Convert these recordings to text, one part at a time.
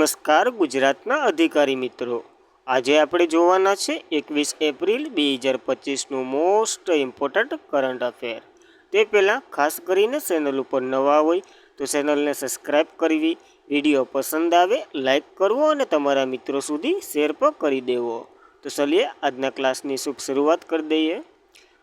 નમસ્કાર ગુજરાતના અધિકારી મિત્રો, આજે આપણે જોવાના છે 21 એપ્રિલ 2025નું મોસ્ટ ઇમ્પોર્ટન્ટ કરંટ અફેર। તે પહેલાં ખાસ કરીને ચેનલ ઉપર નવા હોય તો ચેનલને સબસ્ક્રાઈબ કરવી, વિડીયો પસંદ આવે લાઈક કરવો અને તમારા મિત્રો સુધી શેર પણ કરી દેવો। તો ચલીએ આજના ક્લાસની શુભ શરૂઆત કરી દઈએ।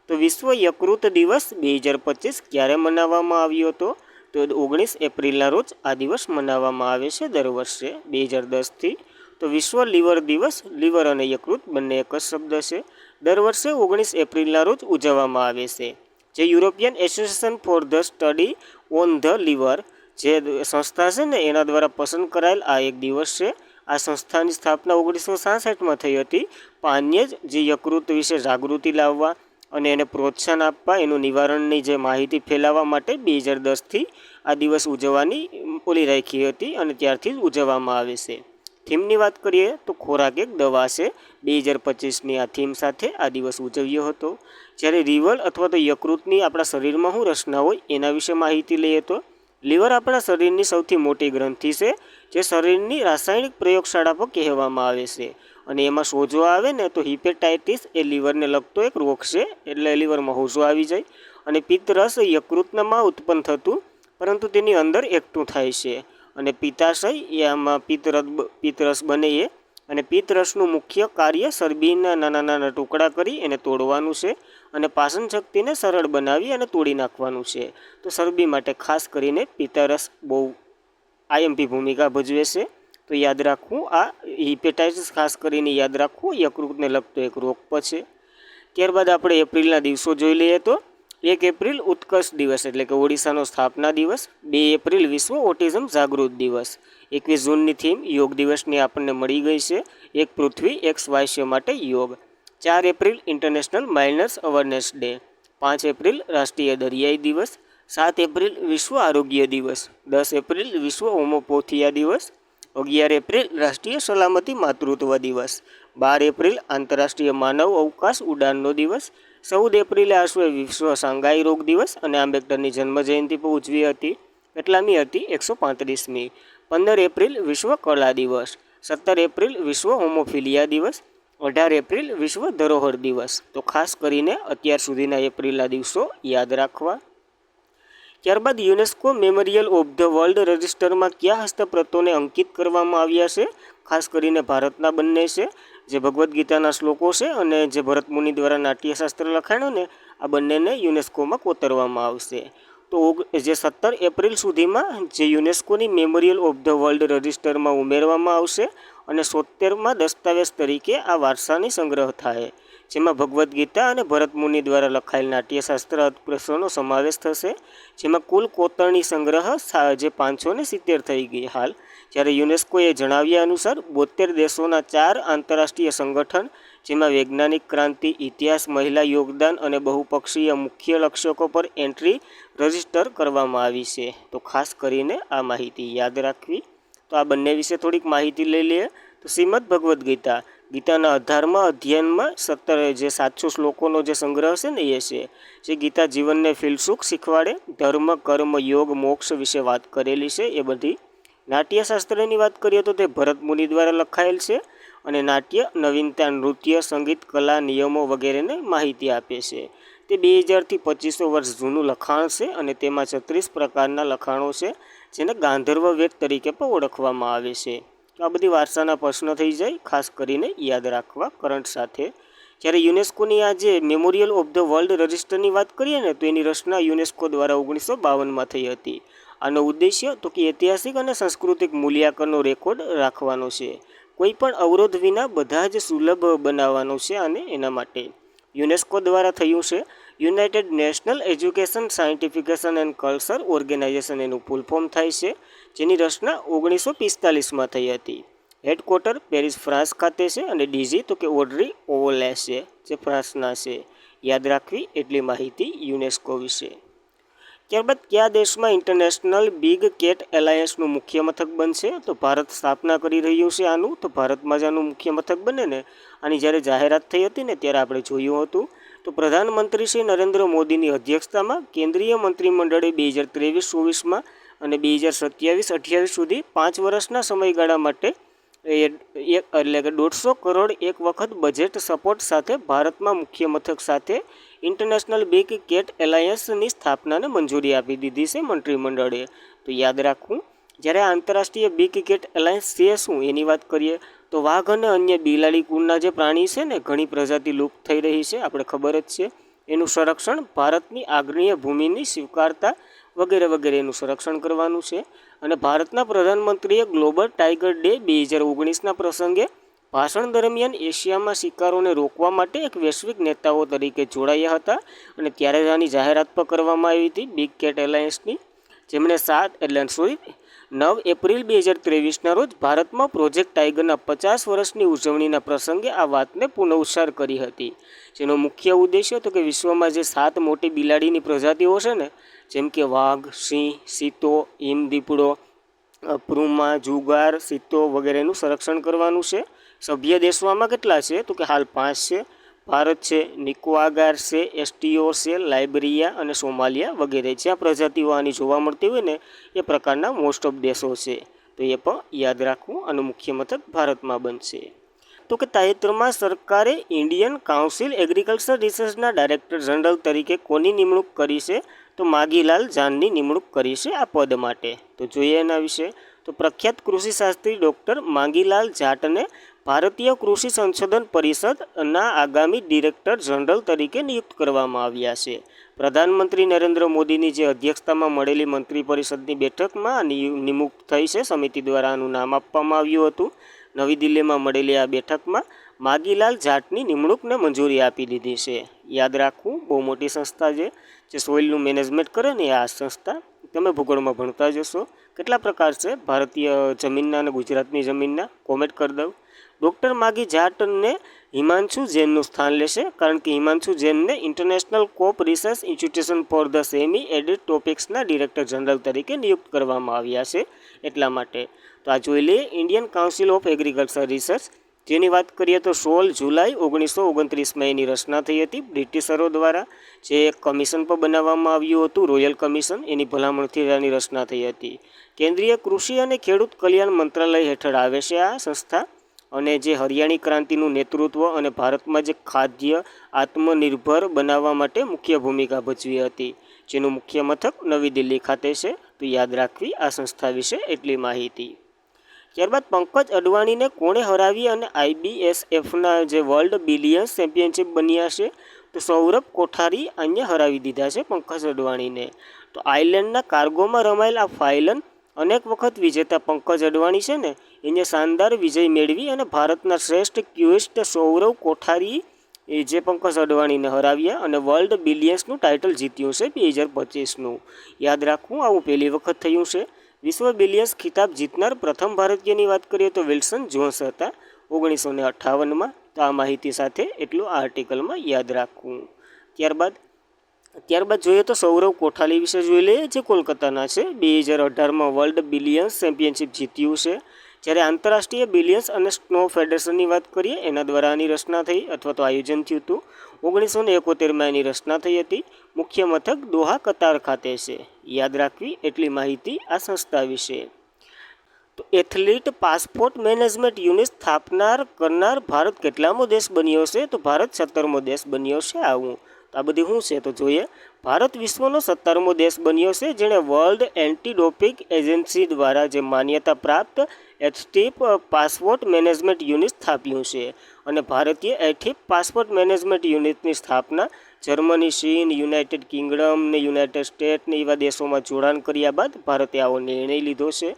તો વિશ્વ યકૃત દિવસ 2025 ક્યારે મનાવવામાં આવ્યો હતો? તો 19 એપ્રિલના રોજ આ દિવસ મનાવવામાં આવે છે દર વર્ષે 2010થી। તો વિશ્વ લીવર દિવસ, લીવર અને યકૃત બંને એક જ શબ્દ છે, દર વર્ષે 19 એપ્રિલના રોજ ઉજવવામાં આવે છે। જે European association for the study on the liver જે સંસ્થા છે ને એના દ્વારા પસંદ કરાયેલ આ એક દિવસ છે। આ સંસ્થાની સ્થાપના 1966માં થઈ હતી, પાન્ય જે યકૃત વિશે જાગૃતિ લાવવા અને એને પ્રોત્સાહન આપવા, એનું નિવારણની જે માહિતી ફેલાવવા માટે 2010થી આ દિવસ ઉજવવાની રાખી હતી અને ત્યારથી જ ઉજવવામાં આવે છે। થીમની વાત કરીએ તો ખોરાક એક દવા છે। 2025ની આ થીમ સાથે આ દિવસ ઉજવ્યો હતો। જ્યારે લીવર અથવા તો યકૃતની આપણા શરીરમાં શું રચના હોય એના વિશે માહિતી લઈએ તો લીવર આપણા શરીરની સૌથી મોટી ગ્રંથિ છે, જે શરીરની રાસાયણિક પ્રયોગશાળા પર કહેવામાં આવે છે। અને એમાં સોજો આવે ને તો હિપેટાઇટિસ એ લીવરને લગતો એક રોગ છે, એટલે લીવરમાં સોજો આવી જાય। અને પિત્તરસ યકૃતમાં ઉત્પન્ન થતું પરંતુ તેની અંદર એકઠું થાય છે અને પિત્તાશય એ આમાં પિત્તરસ બને એ। અને પિત્તરસનું મુખ્ય કાર્ય ચરબીના નાના નાના ટુકડા કરી એને તોડવાનું છે અને પાચન શક્તિને સરળ બનાવી અને તોડી નાખવાનું છે। તો ચરબી માટે ખાસ કરીને પિત્તરસ બહુ આઈએમપી ભૂમિકા ભજવે છે। તો યાદ રાખવું, આ હિપેટાઇટિસ ખાસ કરીને યાદ રાખવું, યકૃતને લગતો એક રોગ છે। ત્યારબાદ આપણે એપ્રિલના દિવસો જોઈ લઈએ તો 1 એપ્રિલ ઉત્કર્ષ દિવસ એટલે કે ઓડિશાનો સ્થાપના દિવસ। 2 એપ્રિલ વિશ્વ ઓટિઝમ જાગૃત દિવસ। 21 જૂનની થીમ યોગ દિવસની આપણને મળી ગઈ છે, એક પૃથ્વી એક સ્વાસ્થ્ય માટે યોગ। 4 April international minors awareness day. 5 April રાષ્ટ્રીય દરિયાઈ દિવસ। 7 એપ્રિલ વિશ્વ આરોગ્ય દિવસ। 10 એપ્રિલ વિશ્વ હોમોપોથિયા દિવસ। 11 એપ્રિલ રાષ્ટ્રીય સલામતી માતૃત્વ દિવસ। 12 એપ્રિલ આંતરરાષ્ટ્રીય માનવ અવકાશ ઉડાનનો દિવસ। 14 એપ્રિલે આશરે વિશ્વ શાંઘાઈ રોગ દિવસ અને આંબેડકરની જન્મજયંતિ પર ઉજવી હતી, કેટલામી હતી 135મી। 15 એપ્રિલ વિશ્વ કલા દિવસ। 17 એપ્રિલ વિશ્વ હોમોફિલિયા દિવસ। 18 એપ્રિલ વિશ્વ ધરોહર દિવસ। તો ખાસ કરીને અત્યાર સુધીના એપ્રિલના દિવસો યાદ રાખવા। ત્યારબાદ UNESCO memorial of the world રજિસ્ટરમાં કયા હસ્તપ્રતોને અંકિત કરવામાં આવ્યા છે? ખાસ કરીને ભારતના બંને છે, જે ભગવદ્ ગીતાના શ્લોકો છે અને જે ભરત મુનિ દ્વારા નાટ્યશાસ્ત્ર લખાણો ને આ બંનેને યુનેસ્કોમાં કોતરવામાં આવશે। તો જે 17 એપ્રિલ સુધીમાં જે યુનેસ્કોની મેમોરિયલ ઓફ ધ વર્લ્ડ રજિસ્ટરમાં ઉમેરવામાં આવશે અને 77માં દસ્તાવેજ તરીકે આ વારસાની સંગ્રહ થાય, જેમાં ભગવદ્ ગીતા અને ભરત મુનિ દ્વારા લખાયેલ નાટ્યશાસ્ત્ર અદપ્રસોનો સમાવેશ થશે, જેમાં કુલ કોતરણી સંગ્રહ જે 570 થઈ ગઈ હાલ। જ્યારે યુનેસ્કોએ જણાવ્યા અનુસાર 72 દેશોના 4 આંતરરાષ્ટ્રીય સંગઠન, જેમાં વૈજ્ઞાનિક ક્રાંતિ, ઇતિહાસ, મહિલા યોગદાન અને બહુપક્ષીય મુખ્ય લક્ષ્યકો પર એન્ટ્રી રજિસ્ટર કરવામાં આવી છે। તો ખાસ કરીને આ માહિતી યાદ રાખવી। તો આ બંને વિશે થોડીક માહિતી લઈ લઈએ તો શ્રીમદ ભગવદ્ ગીતા, ગીતાના 18મા અધ્યાયમાં 700 શ્લોકોનો જે સંગ્રહ છે ને એ છે, જે ગીતા જીવનને ફિલસૂફ શીખવાડે, ધર્મ, કર્મ, યોગ, મોક્ષ વિશે વાત કરેલી છે એ બધી। નાટ્યશાસ્ત્રની વાત કરીએ તો તે ભરત મુનિ દ્વારા લખાયેલ છે અને નાટ્ય, નવીનતા, નૃત્ય, સંગીત, કલા, નિયમો વગેરેને માહિતી આપે છે। તે 2000થી 2500 વર્ષ જૂનું લખાણ છે અને તેમાં 36 પ્રકારના લખાણો છે, જેને ગાંધર્વ વેદ તરીકે પણ ઓળખવામાં આવે છે। તો આ બધી વારસાના પ્રશ્નો થઈ જાય, ખાસ કરીને યાદ રાખવા કરંટ સાથે। જ્યારે યુનેસ્કોની આ જે મેમોરિયલ ઓફ ધ વર્લ્ડ રજિસ્ટરની વાત કરીએ ને તો એની રચના યુનેસ્કો દ્વારા 1952માં થઈ હતી। આનો ઉદ્દેશ્ય તો કે ઐતિહાસિક અને સાંસ્કૃતિક મૂલ્યાંકનનો રેકોર્ડ રાખવાનો છે, કોઈ પણ અવરોધ વિના બધા જ સુલભ બનાવવાનો છે અને એના માટે યુનેસ્કો દ્વારા થયું છે। United national education, scientification and culture organisation એનું ફૂલ ફોર્મ થાય છે, જેની રચના 1945માં થઈ હતી। હેડક્વાર્ટર પેરિસ, ફ્રાન્સ ખાતે છે અને ડીજી તો કે ઓડ્રી ઓવોલે છે, જે ફ્રાન્સના છે। યાદ રાખવી એટલી માહિતી યુનેસ્કો વિશે। ત્યારબાદ કયા દેશમાં ઇન્ટરનેશનલ બિગ કેટ એલાયન્સનું મુખ્ય મથક બનશે? તો ભારત સ્થાપના કરી રહ્યું છે આનું, તો ભારતમાં જ આનું મુખ્ય મથક બને ને આની જ્યારે જાહેરાત થઈ હતી ને ત્યારે આપણે જોયું હતું। તો પ્રધાનમંત્રી શ્રી નરેન્દ્ર મોદીની અધ્યક્ષતામાં કેન્દ્રીય મંત્રીમંડળે 2023-24માં અને 2027-28 સુધી 5 વર્ષના સમયગાળા માટે એટલે કે 150 કરોડ એક વખત બજેટ સપોર્ટ સાથે ભારતમાં મુખ્ય મથક સાથે ઇન્ટરનેશનલ બિગ કેટ એલાયન્સની સ્થાપનાને મંજૂરી આપી દીધી છે મંત્રીમંડળે. તો યાદ રાખવું, જ્યારે આંતરરાષ્ટ્રીય બિગ કેટ એલાયન્સ છે શું એની વાત કરીએ તો વાઘ અને અન્ય બિલાડી કુળના જે પ્રાણી છે ને ઘણી પ્રજાતિ લુપ્ત થઈ રહી છે, આપણે ખબર જ છે. એનું સંરક્ષણ ભારતની આગ્નેય ભૂમિની સ્વીકારતા વગેરે વગેરે એનું સંરક્ષણ કરવાનું છે. અને ભારતના પ્રધાનમંત્રીએ ગ્લોબલ ટાઈગર ડે 2019ના પ્રસંગે ભાષણ દરમિયાન એશિયામાં શિકારોને રોકવા માટે એક વૈશ્વિક નેતાઓ તરીકે જોડાયા હતા. અને ત્યારે જ આની જાહેરાત પણ કરવામાં આવી હતી બિગ કેટ એલાયન્સની, જેમણે 9 એપ્રિલ 2023ના રોજ ભારતમાં પ્રોજેક્ટ ટાઈગરના 50 વર્ષની ઉજવણીના પ્રસંગે આ વાતને પુનઃઉચ્ચાર કરી હતી. જેનો મુખ્ય ઉદ્દેશ્ય હતો કે વિશ્વમાં જે 7 મોટી બિલાડીની પ્રજાતિઓ છે ને, જેમ કે વાઘ, સિંહ, ચિત્તો, હિમદીપડો, પૂમા, જુગાર, ચિત્તો વગેરેનું સંરક્ષણ કરવાનું છે. સભ્ય દેશોમાં કેટલા છે તો કે હાલ 5 છે. ભારત છે, નિકોબાર છે, એસ્ટીઓર છે, લાઇબેરિયા અને સોમાલિયા વગેરે. જ્યાં પ્રજાતિઓ આની જોવા મળતી હોય ને એ પ્રકારના મોસ્ટ ઓફ દેશો છે. તો એ પણ યાદ રાખવું અને મુખ્ય મથક ભારતમાં બનશે. તો કે તાજેતરમાં સરકારે ઇન્ડિયન કાઉન્સિલ એગ્રીકલ્ચર રિસર્ચના ડાયરેક્ટર જનરલ તરીકે કોની નિમણૂક કરી છે તો માગીલાલ જાનની નિમણૂક કરી છે આ પદ માટે. તો જોઈએ એના વિશે. તો પ્રખ્યાત કૃષિશાસ્ત્રી ડૉક્ટર માંગીલાલ જાટને ભારતીય કૃષિ સંશોધન પરિષદના આગામી ડિરેક્ટર જનરલ તરીકે નિયુક્ત કરવામાં આવ્યા છે. પ્રધાનમંત્રી નરેન્દ્ર મોદીની જે અધ્યક્ષતામાં મળેલી મંત્રી પરિષદની બેઠકમાં નિમણૂક થઈ છે. સમિતિ દ્વારા આનું નામ આપવામાં આવ્યું હતું. નવી દિલ્હીમાં મળેલી આ બેઠકમાં માગીલાલ જાટની નિમણૂકને મંજૂરી આપી દીધી છે. યાદ રાખવું, બહુ મોટી સંસ્થા છે જે સોઇલનું મેનેજમેન્ટ કરે ને આ સંસ્થા. તમે ભૂગોળમાં ભણતા જશો. કેટલા પ્રકાર છે ભારતીય જમીનના અને ગુજરાતની જમીનના, કોમેન્ટ કરી દઉં. ડૉક્ટર માગી જાટને હિમાંશુ જૈનનું સ્થાન લેશે, કારણ કે હિમાંશુ જૈનને international crop research institution for the semi arid ટોપિક્સના ડિરેક્ટર જનરલ તરીકે નિયુક્ત કરવામાં આવ્યા છે એટલા માટે. તો આ જોઈ લઈએ Indian council of agriculture research, જેની વાત કરીએ તો 16 જુલાઈ 1929માં એની રચના થઈ હતી બ્રિટિશરો દ્વારા. જે એક કમિશન પર બનાવવામાં આવ્યું હતું, રોયલ કમિશન, એની ભલામણથી આની રચના થઈ હતી. કેન્દ્રીય કૃષિ અને ખેડૂત કલ્યાણ મંત્રાલય હેઠળ આવે છે આ સંસ્થા. અને જે હરિયાળી ક્રાંતિનું નેતૃત્વ અને ભારતમાં જે ખાદ્ય આત્મનિર્ભર બનાવવા માટે મુખ્ય ભૂમિકા ભજવી હતી, જેનું મુખ્ય મથક નવી દિલ્હી ખાતે છે. તો યાદ રાખવી આ સંસ્થા વિશે એટલી માહિતી. ત્યારબાદ પંકજ અડવાણીને કોણે હરાવી અને IBSFના જે વર્લ્ડ બિલિયન્સ ચેમ્પિયનશિપ બન્યા છે તો સૌરભ કોઠારી અહીંયા હરાવી દીધા છે પંકજ અડવાણીને. તો આયર્લેન્ડના કાર્ગોમાં રમાયેલ આ ફાઇનલ અનેક વખત વિજેતા પંકજ અડવાણી છે ને એને શાનદાર વિજય મેળવી અને ભારતના શ્રેષ્ઠ ક્વિસ્ટ સૌરવ કોઠારી એ જે પંકજ અડવાણીને હરાવ્યા અને વર્લ્ડ બિલિયન્સનું ટાઇટલ જીત્યું છે 2025નું. યાદ રાખવું, આવું પહેલી વખત થયું છે. વિશ્વ બિલિયન્સ ખિતાબ જીતનાર પ્રથમ ભારતીયની વાત કરીએ તો વિલ્સન જોન્સ હતા 1958માં. તો આ માહિતી સાથે એટલું આ આર્ટિકલમાં યાદ રાખવું. ત્યારબાદ જોઈએ તો સૌરવ કોઠારી વિશે જોઈ લઈએ, જે કોલકાતાના છે. 2018માં વર્લ્ડ બિલિયન્સ ચેમ્પિયનશિપ જીત્યું છે. જ્યારે આંતરરાષ્ટ્રીય બિલિયન્સ અને સ્નો ફેડરેશનની વાત કરીએ એના દ્વારા આની રચના થઈ અથવા તો આયોજન થયું હતું. 1971માં એની રચના થઈ હતી. મુખ્ય મથક દોહા કતાર ખાતે છે. યાદ રાખવી એટલી માહિતી આ સંસ્થા વિશે. તો એથ્લીટ પાસપોર્ટ મેનેજમેન્ટ યુનિટ સ્થાપના કરનાર ભારત કેટલામો દેશ બન્યો છે તો ભારત 17મો દેશ બન્યો છે. આવું તો આ બધી શું છે તો જોઈએ. ભારત વિશ્વનો 17મો દેશ બન્યો છે જેણે વર્લ્ડ એન્ટી ડોપિંગ એજન્સી દ્વારા જે માન્યતા પ્રાપ્ત એથ્લીટ પાસપોર્ટ મેનેજમેન્ટ યુનિટ સ્થાપ્યું છે. અને ભારતીય એથ્લીટ પાસપોર્ટ મેનેજમેન્ટ યુનિટની સ્થાપના જર્મની, ચીન, યુનાઇટેડ કિંગડમ ને યુનાઇટેડ સ્ટેટ ને એવા દેશોમાં જોડાણ કર્યા બાદ ભારતે આવો નિર્ણય લીધો છે.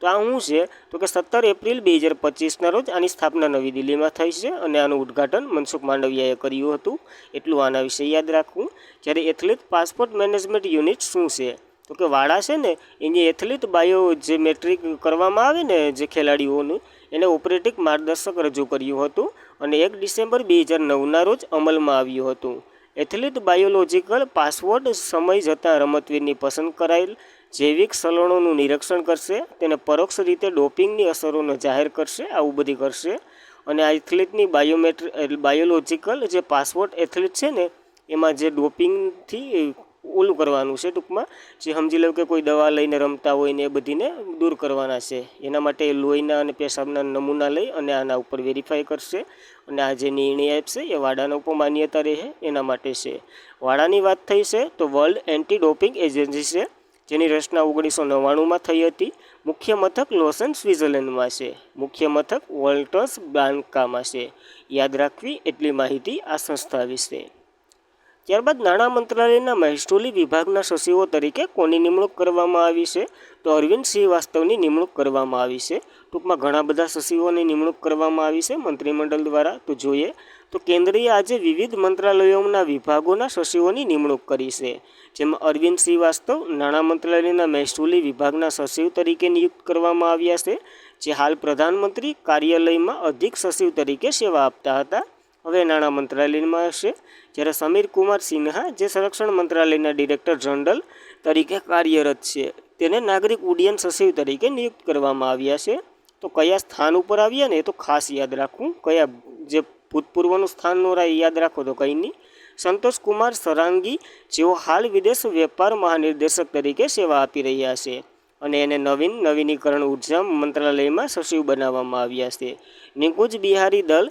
તો આ શું છે તો કે 17 એપ્રિલ 2025ના રોજ આની સ્થાપના નવી દિલ્હીમાં થઈ છે અને આનું ઉદ્ઘાટન મનસુખ માંડવિયાએ કર્યું હતું. એટલું આના વિશે યાદ રાખવું. જ્યારે એથ્લીટ પાસપોર્ટ મેનેજમેન્ટ યુનિટ શું છે તો કે વાળા છે ને એની એથ્લીટ બાયો જે મેટ્રિક કરવામાં આવે ને જે ખેલાડીઓનું એને ઓપરેટિક માર્ગદર્શક રજૂ કર્યું હતું અને 1 ડિસેમ્બર 2009ના રોજ અમલમાં આવ્યું હતું. એથ્લીટ બાયોલોજિકલ પાસવર્ડ સમય જતાં રમતવીરની પસંદ કરાયેલ જૈવિક ચલણોનું નિરીક્ષણ કરશે, તેને પરોક્ષ રીતે ડોપિંગની અસરોને જાહેર કરશે, આવું બધી કરશે. અને આ એથ્લીટની બાયોલોજિકલ જે પાસવર્ડ એથ્લીટ છે ને એમાં જે ડોપિંગથી ઓલું કરવાનું છે, ટૂંકમાં જે સમજી લો કે કોઈ દવા લઈને રમતા હોય ને એ બધીને દૂર કરવાના છે. એના માટે લોહીના અને પેશાબના નમૂના લઈ અને આના ઉપર વેરીફાઈ કરશે અને આ જે નિર્ણય આપશે એ વાડાનો ઉપર માન્યતા રહે એના માટે છે. વાડાની વાત થઈ છે તો વર્લ્ડ એન્ટી ડોપિંગ એજન્સી છે, જેની રચના 1999માં થઈ હતી. મુખ્ય મથક લોસન સ્વિટ્ઝરલેન્ડમાં છે. મુખ્ય મથક વોલ્ટર્સ બ્લાન્કામાં છે. યાદ રાખવી એટલી માહિતી આ સંસ્થા વિશે. ત્યારબાદ નાણાં મંત્રાલયના મહેસૂલી વિભાગના સચિવો તરીકે કોની નિમણૂક કરવામાં આવી છે? તો અરવિંદ શ્રીવાસ્તવની નિમણૂક કરવામાં આવી છે. ટૂંકમાં ઘણા બધા સચિવોની નિમણૂક કરવામાં આવી છે મંત્રીમંડળ દ્વારા. તો જોઈએ તો કેન્દ્રીય આજે વિવિધ મંત્રાલયોના વિભાગોના સચિવોની નિમણૂક કરી છે, જેમાં અરવિંદ શ્રીવાસ્તવ નાણાં મંત્રાલયના મહેસૂલી વિભાગના સચિવ તરીકે નિયુક્ત કરવામાં આવ્યા છે, જે હાલ પ્રધાનમંત્રી કાર્યાલયમાં અધિક સચિવ તરીકે સેવા આપતા હતા. હવે નાણાં મંત્રાલયમાં હશે. જ્યારે સમીર કુમાર સિન્હા, જે સંરક્ષણ મંત્રાલયના ડિરેક્ટર જનરલ તરીકે કાર્યરત છે, તેને નાગરિક ઉડ્ડયન સચિવ તરીકે નિયુક્ત કરવામાં આવ્યા છે. તો કયા સ્થાન ઉપર આવ્યા ને એ તો ખાસ યાદ રાખવું, કયા જે ભૂતપૂર્વનું સ્થાન નો યાદ રાખો તો કંઈ નહીં. સંતોષ કુમાર સરાંગી, જેઓ હાલ વિદેશ વેપાર મહાનિર્દેશક તરીકે સેવા આપી રહ્યા છે અને એને નવીનીકરણ ઉર્જા મંત્રાલયમાં સચિવ બનાવવામાં આવ્યા છે. નિકુંજ બિહારી ધલ,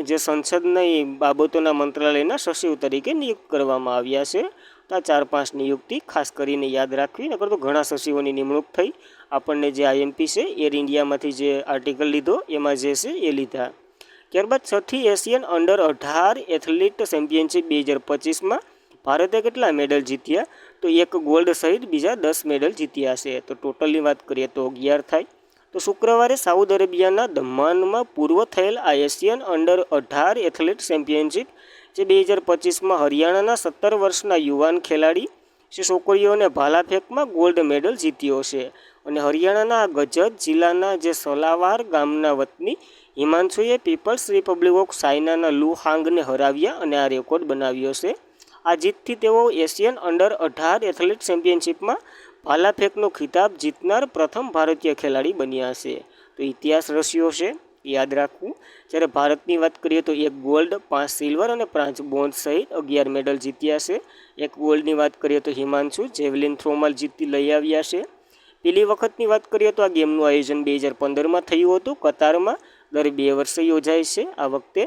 જે સંસદની બાબતોના મંત્રાલયના સચિવ તરીકે નિયુક્ત કરવામાં આવ્યા છે. તો આ 4-5 નિયુક્તિ ખાસ કરીને યાદ રાખવી, નકર તો ઘણા સચિવોની નિમણૂક થઈ. આપણને જે આઈએમપી છે એર ઇન્ડિયામાંથી જે આર્ટિકલ લીધો એમાં જે છે એ લીધા. ત્યારબાદ 6ઠી એશિયન અંડર-18 એથ્લેટ ચેમ્પિયનશિપ 2025માં ભારતે કેટલા મેડલ જીત્યા? તો 1 ગોલ્ડ સહિત બીજા 10 મેડલ જીત્યા છે. તો ટોટલની વાત કરીએ તો 11 થાય. તો શુક્રવારે સાઉદી અરેબિયાના દમ્માનમાં પૂર્વ થયેલ આ એશિયન અંડર-18 એથ્લેટ ચેમ્પિયનશિપ જે 2025માં હરિયાણાના 17 વર્ષના યુવાન ખેલાડી જે છોકરીઓને ભાલાફેંકમાં ગોલ્ડ મેડલ જીત્યો છે. અને હરિયાણાના ગજત જિલ્લાના જે સલાવાર ગામના વતની હિમાંશુએ પીપલ્સ રિપબ્લિક ઓફ ચાઇનાના લુ હાંગને હરાવ્યા અને આ રેકોર્ડ બનાવ્યો છે. આ જીતથી તેઓ એશિયન અંડર-18 એથ્લેટ ચેમ્પિયનશિપમાં ભાલાફેંકનો ખિતાબ જીતનાર પ્રથમ ભારતીય ખેલાડી બન્યા છે. તો ઇતિહાસ રચ્યો છે, યાદ રાખવું. જ્યારે ભારતની વાત કરીએ તો 1 ગોલ્ડ, 5 સિલ્વર અને 5 બ્રોન્ઝ સહિત 11 મેડલ જીત્યા છે. 1 ગોલ્ડની વાત કરીએ તો હિમાંશુ જેવલિન થ્રોમાં જીતી લઈ આવ્યા છે. પેલી વખતની વાત કરીએ તો આ ગેમનું આયોજન 2015માં થયું હતું કતારમાં. દર 2 વર્ષે યોજાય છે. આ વખતે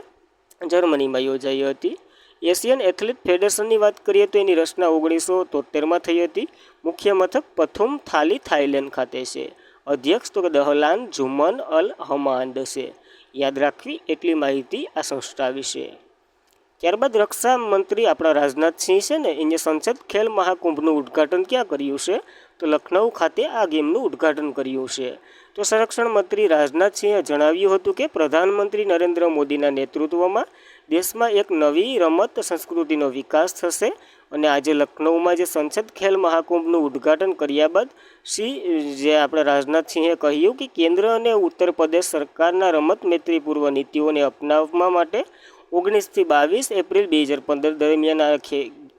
જર્મનીમાં યોજાઈ હતી. એશિયન એથ્લેટ ફેડરેશનની વાત કરીએ તો એની રચના 1973માં થઈ હતી. મુખ્ય મથક પથુમ થાલી, થાઈલેન્ડ ખાતે છે. અધ્યક્ષ તો દહલાન જુમન અલ હમાદ છે. યાદ રાખવી એટલી માહિતી આ સંસ્થા વિશે. ત્યારબાદ રક્ષા મંત્રી આપણા રાજનાથસિંહ છે ને, એને સંસદ ખેલ મહાકુંભનું ઉદ્ઘાટન ક્યાં કર્યું છે? તો લખનઉ ખાતે આ ગેમનું ઉદ્ઘાટન કર્યું છે. તો સંરક્ષણ મંત્રી રાજનાથસિંહે જણાવ્યું હતું કે પ્રધાનમંત્રી નરેન્દ્ર મોદીના નેતૃત્વમાં દેશમાં એક નવી રમત સંસ્કૃતિનો વિકાસ થશે. અને આજે લખનઉમાં જે સંસદ ખેલ મહાકુંભનું ઉદ્ઘાટન કર્યા બાદ જે આપણા રાજનાથસિંહે કહ્યું કે કેન્દ્ર અને ઉત્તર પ્રદેશ સરકારના રમત મૈત્રીપૂર્વ નીતિઓને અપનાવવા માટે 19થી 22 એપ્રિલ 2015 દરમિયાન આ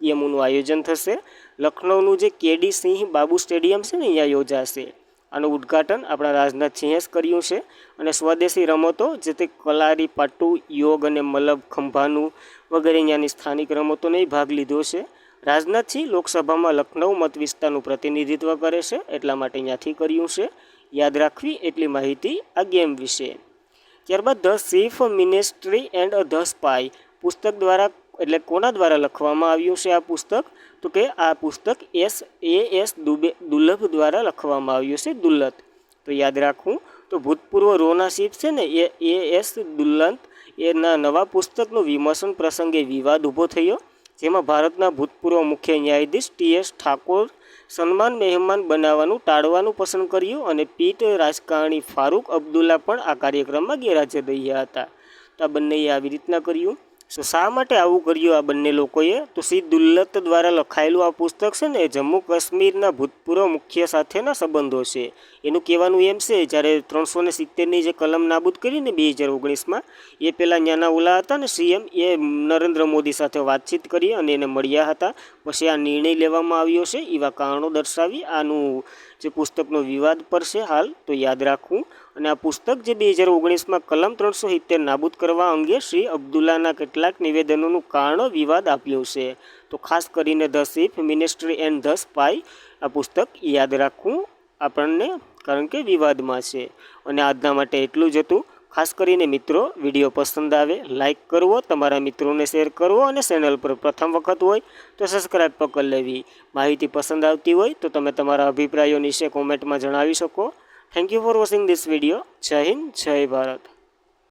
ગેમોનું આયોજન થશે. લખનઉનું જે કેડી સિંહ બાબુ સ્ટેડિયમ છે ને, અહીંયા યોજાશે. આનું ઉદ્ઘાટન આપણા રાજનાથસિંહે જ કર્યું છે. અને સ્વદેશી રમતો જે તે કલારી પાટુ, યોગ અને મલ્લબ ખંભાનું વગેરે અહીંયાની સ્થાનિક રમતોને ભાગ લીધો છે. રાજનાથસિંહ લોકસભામાં લખનઉ મત વિસ્તારનું પ્રતિનિધિત્વ કરે છે, એટલા માટે અહીંયાથી કર્યું છે. યાદ રાખવી એટલી માહિતી આ ગેમ વિશે. ત્યારબાદ the chief ministry and the spy પુસ્તક દ્વારા, એટલે કોના દ્વારા લખવામાં આવ્યું છે આ પુસ્તક? તો કે આ પુસ્તક એસ દુલ્લભ દ્વારા લખવામાં આવ્યું છે, દુલ્લત. તો યાદ રાખવું. તો ભૂતપૂર્વ રોના ચીફ છે ને, એસ દુલ્લત એના નવા પુસ્તકનું વિમોચન પ્રસંગે વિવાદ ઊભો થયો, જેમાં ભારતના ભૂતપૂર્વ મુખ્ય ન્યાયાધીશ TS ઠાકોર સન્માન મહેમાન બનાવવાનું ટાળવાનું પસંદ કર્યું અને પીઠ રાજકારણી ફારૂક અબ્દુલ્લા પણ આ કાર્યક્રમમાં ગેરહાજર રહ્યા હતા. તો આ બંનેએ આવી રીતના કર્યું. તો શા માટે આવું કર્યું આ બંને લોકોએ? તો સી દુલ્લત દ્વારા લખાયેલું આ પુસ્તક છે ને, જમ્મુ કાશ્મીરના ભૂતપૂર્વ મુખ્ય સાથેના સંબંધો છે. એનું કહેવાનું એમ છે, જ્યારે 370ની જે કલમ નાબૂદ કરી ને 2019માં, એ પહેલાં ત્યાંના ઓલા હતા ને CM, એ નરેન્દ્ર મોદી સાથે વાતચીત કરી અને એને મળ્યા હતા. પછી આ નિર્ણય લેવામાં આવ્યો છે. એવા કારણો દર્શાવી આનું જે પુસ્તકનો વિવાદ પર છે હાલ, તો યાદ રાખવું. અને આ પુસ્તક જે 2019માં કલમ 370 નાબૂદ કરવા અંગે શ્રી અબ્દુલ્લાના કેટલાક નિવેદનોનું કારણ વિવાદ આપ્યું છે. તો ખાસ કરીને the chief ministry and the spy આ પુસ્તક યાદ રાખવું આપણને, કારણ કે વિવાદમાં છે. અને આજના માટે એટલું જ હતું. ખાસ કરીને મિત્રો, વિડીયો પસંદ આવે લાઇક કરવો, તમારા મિત્રોને શેર કરવો અને ચેનલ પર પ્રથમ વખત હોય તો સબસ્ક્રાઈબ પણ કરી લેવી. માહિતી પસંદ આવતી હોય તો તમે તમારા અભિપ્રાયો નીચે કોમેન્ટમાં જણાવી શકો. Thank you for watching this video. જય હિન્દ, જય ભારત.